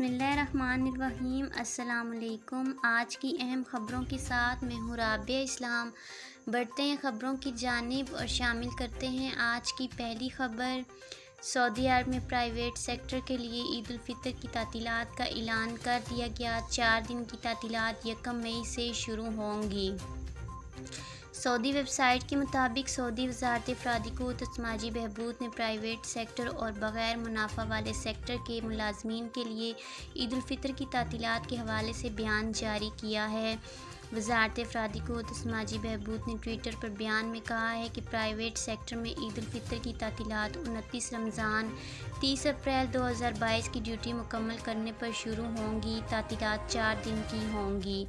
بسم اللہ الرحمن الرحیم۔ السلام علیکم۔ آج کی اہم خبروں کے ساتھ میں ہوں رابعہ اسلام۔ بڑھتے ہیں خبروں کی جانب اور شامل کرتے ہیں آج کی پہلی خبر۔ سعودی عرب میں پرائیویٹ سیکٹر کے لیے عید الفطر کی تعطیلات کا اعلان کر دیا گیا۔ 4 دن کی تعطیلات 1 مئی سے شروع ہوں گی۔ سعودی ویب سائٹ کے مطابق سعودی وزارت افرادی قوت و سماجی بہبود نے پرائیویٹ سیکٹر اور بغیر منافع والے سیکٹر کے ملازمین کے لیے عید الفطر کی تعطیلات کے حوالے سے بیان جاری کیا ہے۔ وزارت افرادی قوت و سماجی بہبود نے ٹوئٹر پر بیان میں کہا ہے کہ پرائیویٹ سیکٹر میں عید الفطر کی تعطیلات 29 رمضان 30 اپریل 2022 کی ڈیوٹی مکمل کرنے پر شروع ہوں گی۔ تعطیلات 4 دن کی ہوں گی۔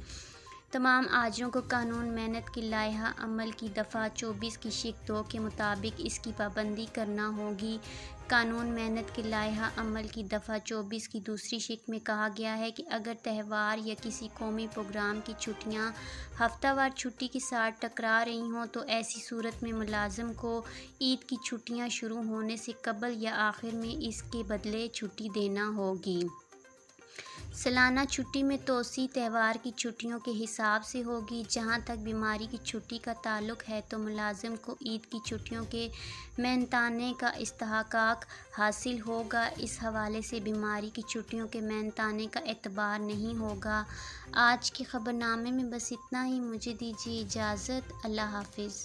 تمام آجروں کو قانون محنت کے لائحہ عمل کی دفعہ 24 کی شق 2 کے مطابق اس کی پابندی کرنا ہوگی۔ قانون محنت کے لائحہ عمل کی دفعہ 24 کی دوسری شق میں کہا گیا ہے کہ اگر تہوار یا کسی قومی پروگرام کی چھٹیاں ہفتہ وار چھٹی کے ساتھ ٹکرا رہی ہوں تو ایسی صورت میں ملازم کو عید کی چھٹیاں شروع ہونے سے قبل یا آخر میں اس کے بدلے چھٹی دینا ہوگی۔ سالانہ چھٹی میں توسیع تہوار کی چھٹیوں کے حساب سے ہوگی۔ جہاں تک بیماری کی چھٹی کا تعلق ہے تو ملازم کو عید کی چھٹیوں کے مینتانے کا استحقاق حاصل ہوگا۔ اس حوالے سے بیماری کی چھٹیوں کے مینتانے کا اعتبار نہیں ہوگا۔ آج کے خبرنامے میں بس اتنا ہی۔ مجھے دیجیے اجازت۔ اللہ حافظ۔